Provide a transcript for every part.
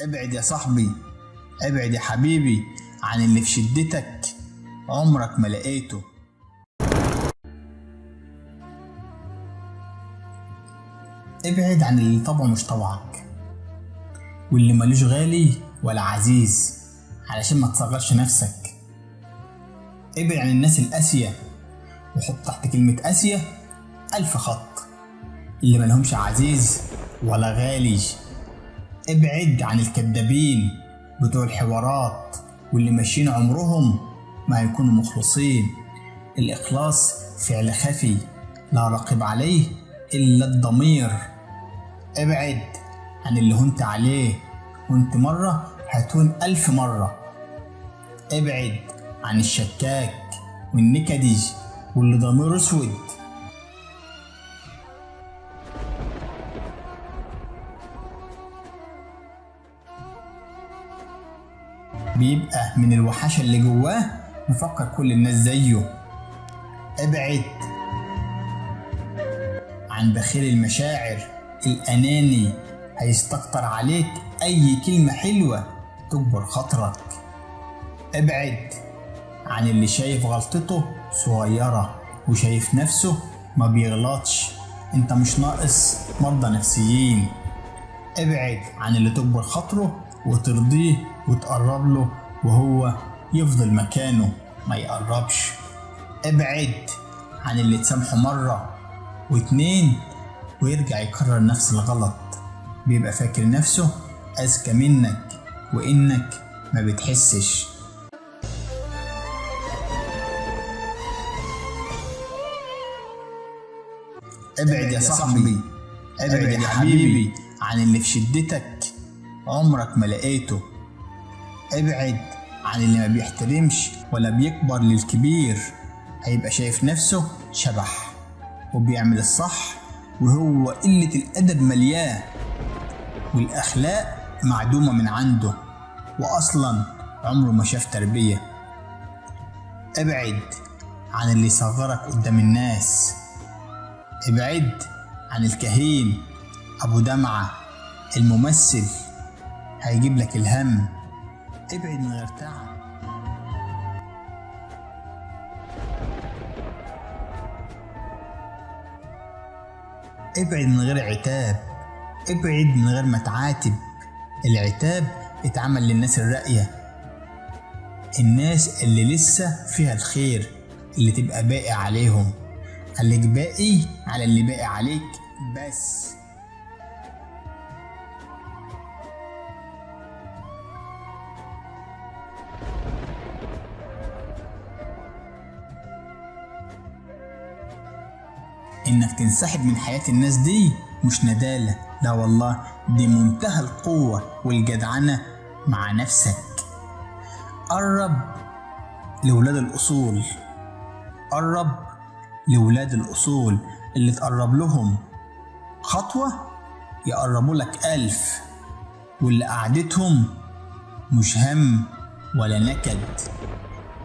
ابعد يا صاحبي، ابعد يا حبيبي عن اللي في شدتك عمرك ما لقيته. ابعد عن اللي طبعه مش طبعك، واللي ملوش غالي ولا عزيز علشان ما تصغرش نفسك. ابعد عن الناس القاسية، وحط تحت كلمة قاسية 1000 خط، اللي ملهمش عزيز ولا غالي. ابعد عن الكدابين بتوع الحوارات، واللي ماشيين عمرهم ما هيكونوا مخلصين. الإخلاص فعل خفي لا رقيب عليه إلا الضمير. ابعد عن اللي هنت عليه، وانت مرة هتهون 1000 مرة. ابعد عن الشكاك والنكدي واللي ضميره اسود. بيبقى من الوحشة اللي جواه مفكر كل الناس زيه. ابعد عن بخيل المشاعر الأناني، هيستكتر عليك أي كلمة حلوة تكبر خاطرك. ابعد عن اللي شايف غلطته صغيرة وشايف نفسه ما بيغلطش. انت مش ناقص مرضى نفسيين. ابعد عن اللي تكبر خاطره وترضيه وتقرب له وهو يفضل مكانه ما يقربش. ابعد عن اللي تسامحه مرة واتنين ويرجع يكرر نفس الغلط، بيبقى فاكر نفسه أذكى منك وإنك ما بتحسش. ابعد يا صاحبي، ابعد يا حبيبي عن اللي في شدتك عمرك ما لقيته. ابعد عن اللي ما بيحترمش ولا بيكبر للكبير، هيبقى شايف نفسه شبح وبيعمل الصح وهو قلة الأدب ملياه، والأخلاق معدومة من عنده وأصلا عمره ما شاف تربية. ابعد عن اللي يصغرك قدام الناس. ابعد عن الكهين أبو دمعة الممثل، هيجيب لك الهم. ابعد من غير تعب. ابعد من غير عتاب، ابعد من غير ما تعاتب. العتاب اتعمل للناس الراقية، الناس اللي لسه فيها الخير، اللي تبقى باقي عليهم. خليك باقي على اللي باقي عليك بس. انك تنسحب من حياة الناس دي مش ندالة، لا والله دي منتهى القوة والجدعنة مع نفسك. قرب لولاد الأصول، قرب لولاد الأصول اللي تقرب لهم خطوة يقربوا لك 1000، واللي قعدتهم مش هم ولا نكد،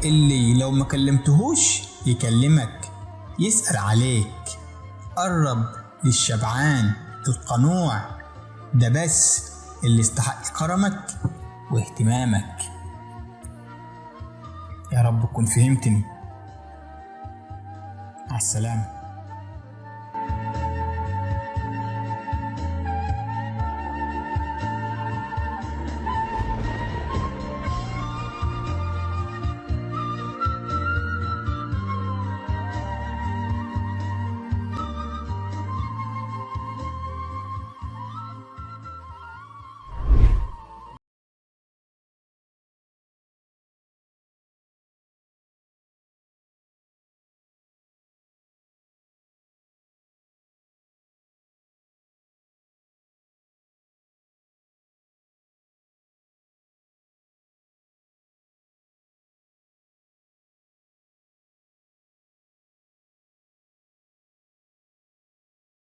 اللي لو ما كلمتهوش يكلمك يسأل عليك. قرب للشبعان القنوع، ده بس اللي استحق كرمك واهتمامك. يا رب تكون فهمتني. مع السلامة.